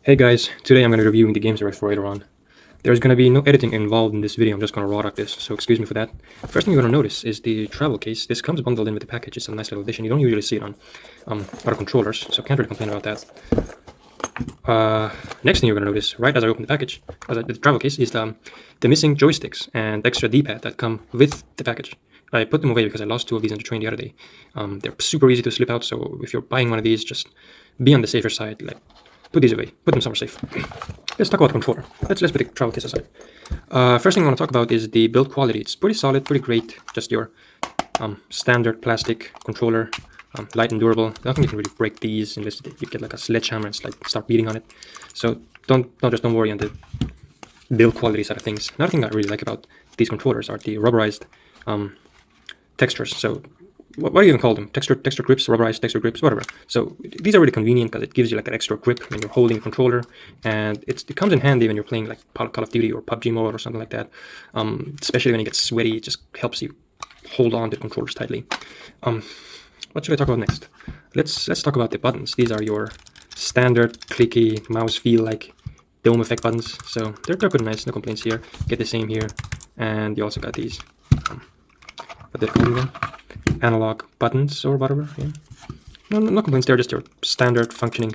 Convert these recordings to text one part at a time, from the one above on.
Hey guys, today I'm going to be reviewing the Gamesir X4 Aileron. There's going to be no editing involved in this video, I'm just going to raw dog this, so excuse me for that. First thing you're going to notice is the travel case. This comes bundled in with the package, it's a nice little addition. You don't usually see it on other controllers, so can't really complain about that. Next thing you're going to notice, right as I open the package, the travel case, is the missing joysticks and extra D-pad that come with the package. I put them away because I lost two of these in the train the other day. They're super easy to slip out, so if you're buying one of these, just be on the safer side. Like, put these away. Put them somewhere safe. Let's talk about the controller. Let's put the travel case aside. First thing I want to talk about is the build quality. It's pretty solid, pretty great. Just your standard plastic controller, light and durable. Nothing you can really break these unless you get like a sledgehammer and start beating on it. So don't worry on the build quality side of things. Another thing I really like about these controllers are the rubberized textures. So what do you even call them? Texture grips, rubberized texture grips, whatever. So these are really convenient because it gives you like that extra grip when you're holding a controller, and it comes in handy when you're playing like Call of Duty or PUBG mode or something like that. Especially when you get sweaty, it just helps you hold on to the controllers tightly. What should I talk about next? Let's talk about the buttons. These are your standard clicky mouse feel like dome effect buttons. So they're pretty nice, no complaints here. Get the same here, and you also got these. What did I call them? Analog buttons or whatever. Yeah. No complaints. They're just your standard functioning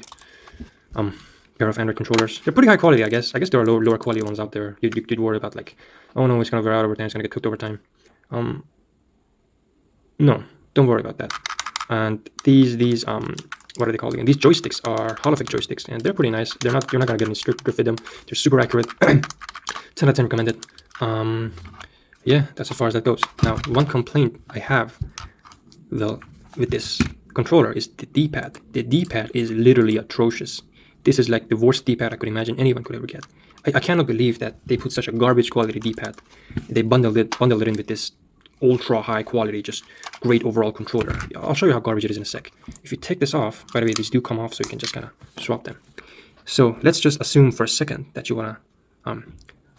pair of Android controllers. They're pretty high quality, I guess. I guess there are lower quality ones out there. You'd worry about like, oh no, it's gonna wear out over time. It's gonna get cooked over time. No, don't worry about that. And these what are they called again? These joysticks are Hall effect joysticks, and they're pretty nice. You're not gonna get any strict grip with them. They're super accurate. 10 out of 10 recommended. Yeah, that's as far as that goes. Now, one complaint I have with this controller is the D-pad. The D-pad is literally atrocious. This is like the worst D-pad I could imagine anyone could ever get. I cannot believe that they put such a garbage quality D-pad. They bundled it in with this ultra high quality, just great overall controller. I'll show you how garbage it is in a sec. If you take this off, by the way, these do come off, so you can just kind of swap them. So let's just assume for a second that you wanna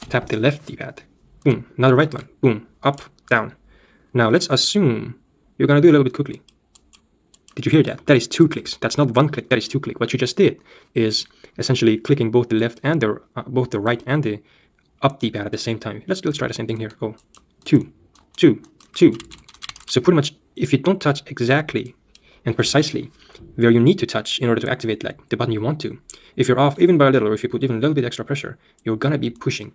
tap the left D-pad. Boom, another right one. Boom, up, down. Now let's assume you're gonna do a little bit quickly. Did you hear that? That is 2 clicks. That's not 1 click, that is 2 clicks. What you just did is essentially clicking both the left and both the right and the up D-pad at the same time. Let's try the same thing here. Oh, 2, 2, 2. So pretty much if you don't touch exactly and precisely where you need to touch in order to activate like the button you want to, if you're off even by a little, or if you put even a little bit extra pressure, you're gonna be pushing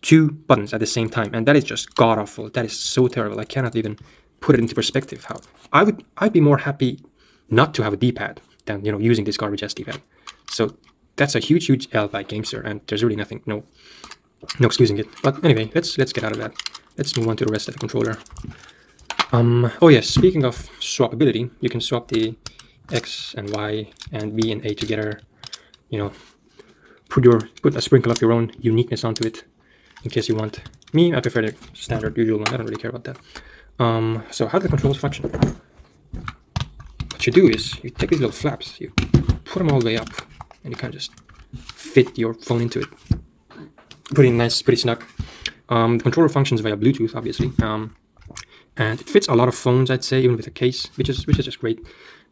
2 buttons at the same time, and that is just god awful. That is so terrible. I cannot even put it into perspective. How I'd be more happy not to have a D-pad than using this garbage ass D-pad. So that's a huge L by Gamesir, and there's really nothing, no excusing it. But anyway, let's get out of that. Let's move on to the rest of the controller. Oh yes, speaking of swappability, you can swap the X and Y and B and A together. Put a sprinkle of your own uniqueness onto it, in case you want. Me, I prefer the standard usual one. I don't really care about that. So how do the controls function? What you do is you take these little flaps, you put them all the way up, and you kind of just fit your phone into it. Pretty nice, pretty snug. The controller functions via Bluetooth, obviously, and it fits a lot of phones, I'd say, even with a case, which is just great.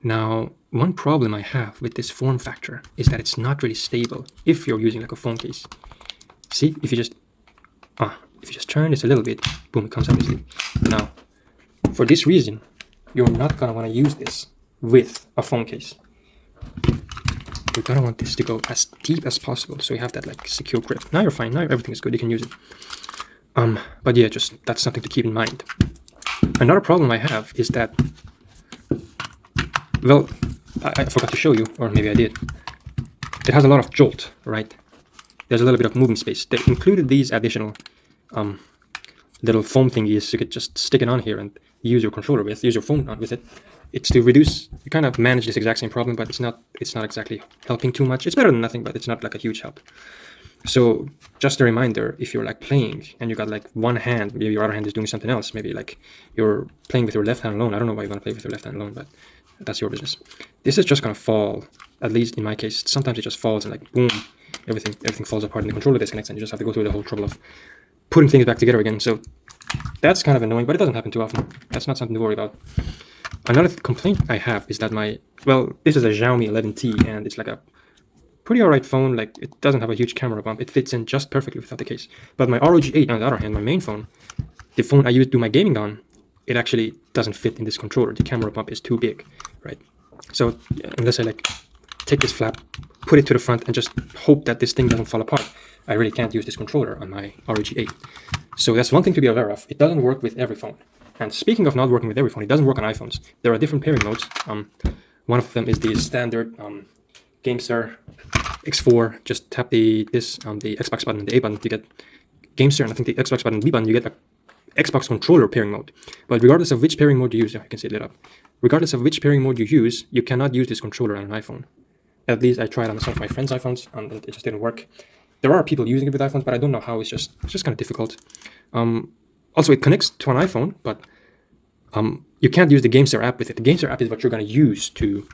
Now, one problem I have with this form factor is that it's not really stable if you're using like a phone case. See, if you just turn this a little bit, boom, it comes out easily. Now, for this reason, you're not gonna want to use this with a phone case. You're gonna want this to go as deep as possible, so you have that like secure grip. Now you're fine. Now everything is good. You can use it. But yeah, just that's something to keep in mind. Another problem I have is that, well, I forgot to show you, or maybe I did. It has a lot of jolt, right? There's a little bit of moving space. They included these additional little foam thingies you could just stick it on here and use your controller with, use your phone on with it. It's to reduce, you kind of manage this exact same problem, but it's not exactly helping too much. It's better than nothing, but it's not like a huge help. So just a reminder, if you're like playing and you got like one hand, maybe your other hand is doing something else, maybe like you're playing with your left hand alone. I don't know why you want to play with your left hand alone, but that's your business. This is just gonna fall, at least in my case. Sometimes it just falls and like boom, everything falls apart and the controller disconnects, and you just have to go through the whole trouble of putting things back together again. So that's kind of annoying, but it doesn't happen too often. That's not something to worry about. Another complaint I have is that this is a Xiaomi 11T, and it's like a pretty alright phone. Like, it doesn't have a huge camera bump. It fits in just perfectly without the case. But my ROG 8, on the other hand, my main phone, the phone I do my gaming on, it actually doesn't fit in this controller. The camera bump is too big, right? So unless I like take this flap, put it to the front, and just hope that this thing doesn't fall apart, I really can't use this controller on my ROG 8. So that's one thing to be aware of. It doesn't work with every phone. And speaking of not working with every phone, it doesn't work on iPhones. There are different pairing modes. One of them is the standard Gamesir X4. Just tap the Xbox button and the A button to get Gamesir, and I think the Xbox button and B button, you get a Xbox controller pairing mode. But regardless of which pairing mode you use, you can see it lit up. Regardless of which pairing mode you use, you cannot use this controller on an iPhone. At least I tried on some of my friends' iPhones, and it just didn't work. There are people using it with iPhones, but I don't know how. It's just kind of difficult. Also, it connects to an iPhone, but you can't use the Gamesir app with it. The Gamesir app is what you're going to use to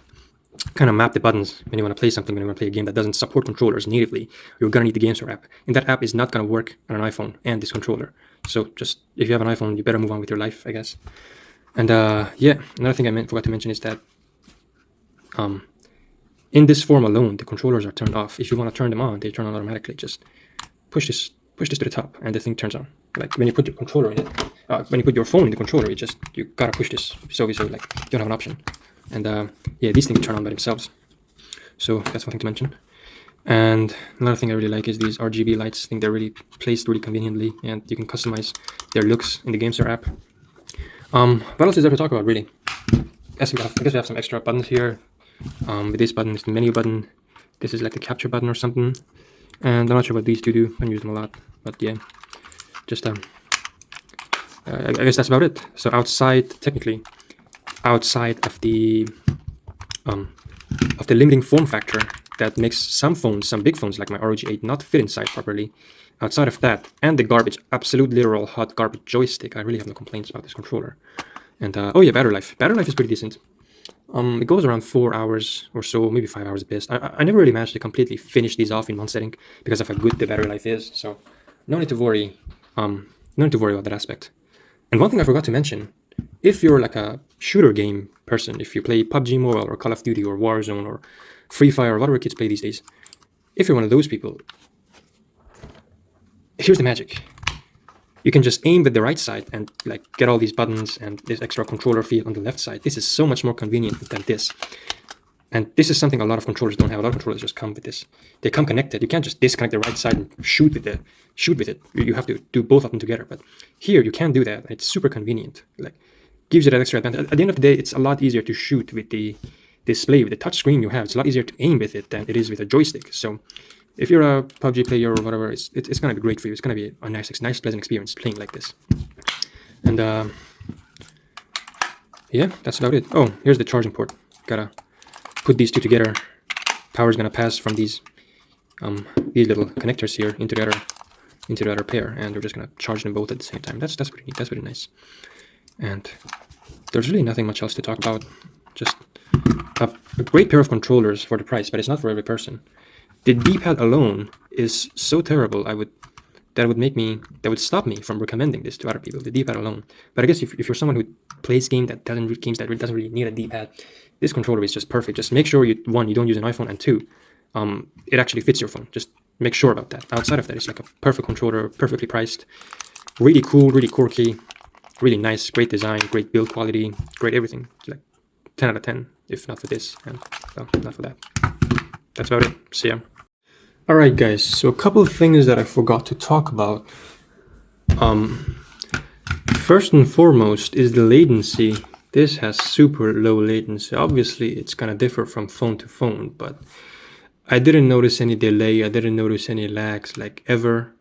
kind of map the buttons when you want to play something, when you want to play a game that doesn't support controllers natively. You're going to need the Gamesir app. And that app is not going to work on an iPhone and this controller. So just, if you have an iPhone, you better move on with your life, I guess. And yeah, another thing I forgot to mention is that in this form alone, the controllers are turned off. If you want to turn them on, they turn on automatically. Just push this to the top, and the thing turns on. Like when you put your controller in it, when you put your phone in the controller, you gotta push this. So like you don't have an option. And yeah, these things turn on by themselves. So that's one thing to mention. And another thing I really like is these RGB lights. I think they're really placed really conveniently, and you can customize their looks in the Gamesir app. What else is there to talk about, really? I guess we have some extra buttons here. This button is the menu button. This is like the capture button or something. And I'm not sure what these two do. I don't use them a lot, but yeah, just I guess that's about it. So technically, outside of the limiting form factor that makes some big phones like my ROG 8 not fit inside properly. Outside of that, and the absolute literal hot garbage joystick, I really have no complaints about this controller. And oh yeah, battery life. Battery life is pretty decent. It goes around 4 hours or so, maybe 5 hours at best. I never really managed to completely finish these off in one setting because of how good the battery life is. So no need to worry. No need to worry about that aspect. And one thing I forgot to mention: if you're like a shooter game person, if you play PUBG Mobile or Call of Duty or Warzone or Free Fire or whatever kids play these days, if you're one of those people, here's the magic. You can just aim with the right side and like get all these buttons and this extra controller field on the left side. This is so much more convenient than this. And this is something a lot of controllers don't have. A lot of controllers just come with this. They come connected. You can't just disconnect the right side and shoot with it. You have to do both of them together. But here you can do that. It's super convenient. Like, gives you that extra advantage. At the end of the day, it's a lot easier to shoot with the display, with the touch screen you have. It's a lot easier to aim with it than it is with a joystick. So if you're a PUBG player or whatever, it's going to be great for you. It's going to be a nice, pleasant experience playing like this. And yeah, that's about it. Oh, here's the charging port. Gotta put these two together. Power is going to pass from these little connectors here into the other pair, and we're just going to charge them both at the same time. That's pretty neat. That's pretty nice. And there's really nothing much else to talk about. Just a great pair of controllers for the price, but it's not for every person. The D-pad alone is so terrible, that would stop me from recommending this to other people, the D-pad alone. But I guess if you're someone who plays games that doesn't really need a D-pad, this controller is just perfect. Just make sure you don't use an iPhone, and two, it actually fits your phone. Just make sure about that. Outside of that, it's like a perfect controller, perfectly priced, really cool, really quirky, really nice, great design, great build quality, great everything. It's like 10 out of 10, if not for this, and well, not for that. That's about it. See ya. Alright guys, so a couple of things that I forgot to talk about. First and foremost is the latency. This has super low latency. Obviously it's gonna differ from phone to phone, but I didn't notice any delay, I didn't notice any lags, like ever.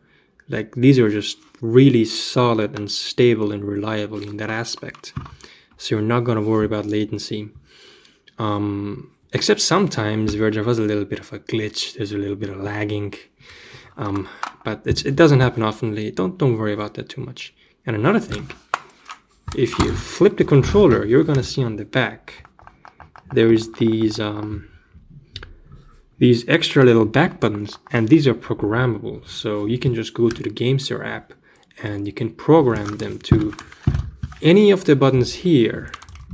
Like, these are just really solid and stable and reliable in that aspect. So you're not gonna worry about latency. Except sometimes where there was a little bit of a glitch, there's a little bit of lagging, but it doesn't happen oftenly. Don't worry about that too much. And another thing, if you flip the controller, you're gonna see on the back there is these extra little back buttons, and these are programmable. So you can just go to the Gamesir app and you can program them to any of the buttons here,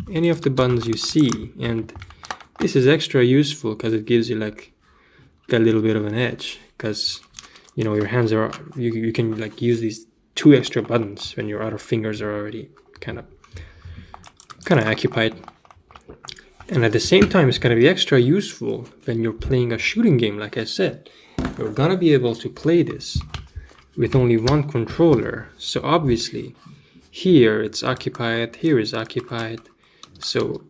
any of the buttons you see. And this is extra useful because it gives you like a little bit of an edge, because you know your hands are you can like use these 2 extra buttons when your other fingers are already kind of occupied. And at the same time, it's gonna be extra useful when you're playing a shooting game. Like I said, you're gonna be able to play this with only one controller. So obviously here it's occupied, here is occupied. So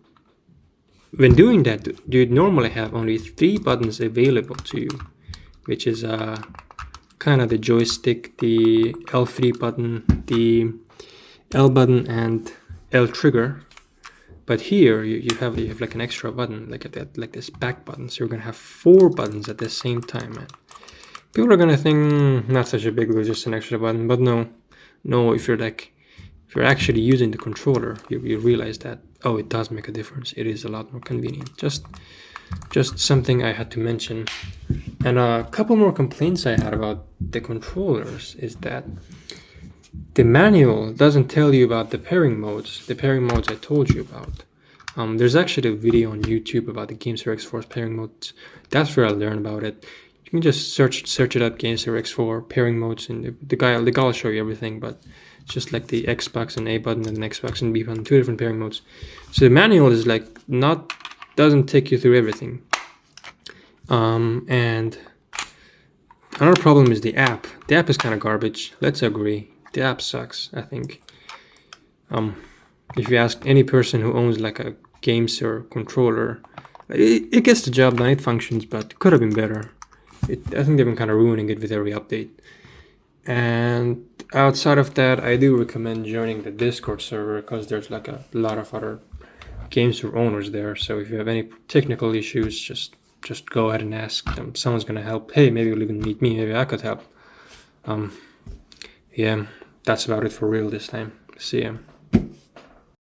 when doing that, you'd normally have only 3 buttons available to you, which is kind of the joystick, the L3 button, the L button, and L trigger. But here you have like an extra button, like this back button. So you're gonna have 4 buttons at the same time, man. People are gonna think not such a big deal, just an extra button. But no, if you're actually using the controller, you realize that, oh, it does make a difference. It is a lot more convenient. Just something I had to mention. And a couple more complaints I had about the controllers is that the manual doesn't tell you about the pairing modes. The pairing modes I told you about. There's actually a video on YouTube about the Gamesir X4's pairing modes. That's where I learned about it. You can just search it up, Gamesir X4 pairing modes, and the guy will show you everything. But it's just like the Xbox and A button and the Xbox and B button, 2 different pairing modes. So the manual is like doesn't take you through everything. And another problem is the app. The app is kind of garbage. Let's agree. The app sucks, I think. If you ask any person who owns like a Gamesir controller, it gets the job done, it functions, but it could have been better. I think they've been kind of ruining it with every update. And outside of that, I do recommend joining the Discord server, because there's like a lot of other Gamesir owners there. So if you have any technical issues, just go ahead and ask them. Someone's gonna help. Hey, maybe you'll even meet me. Maybe I could help. Yeah, that's about it for real this time. See ya.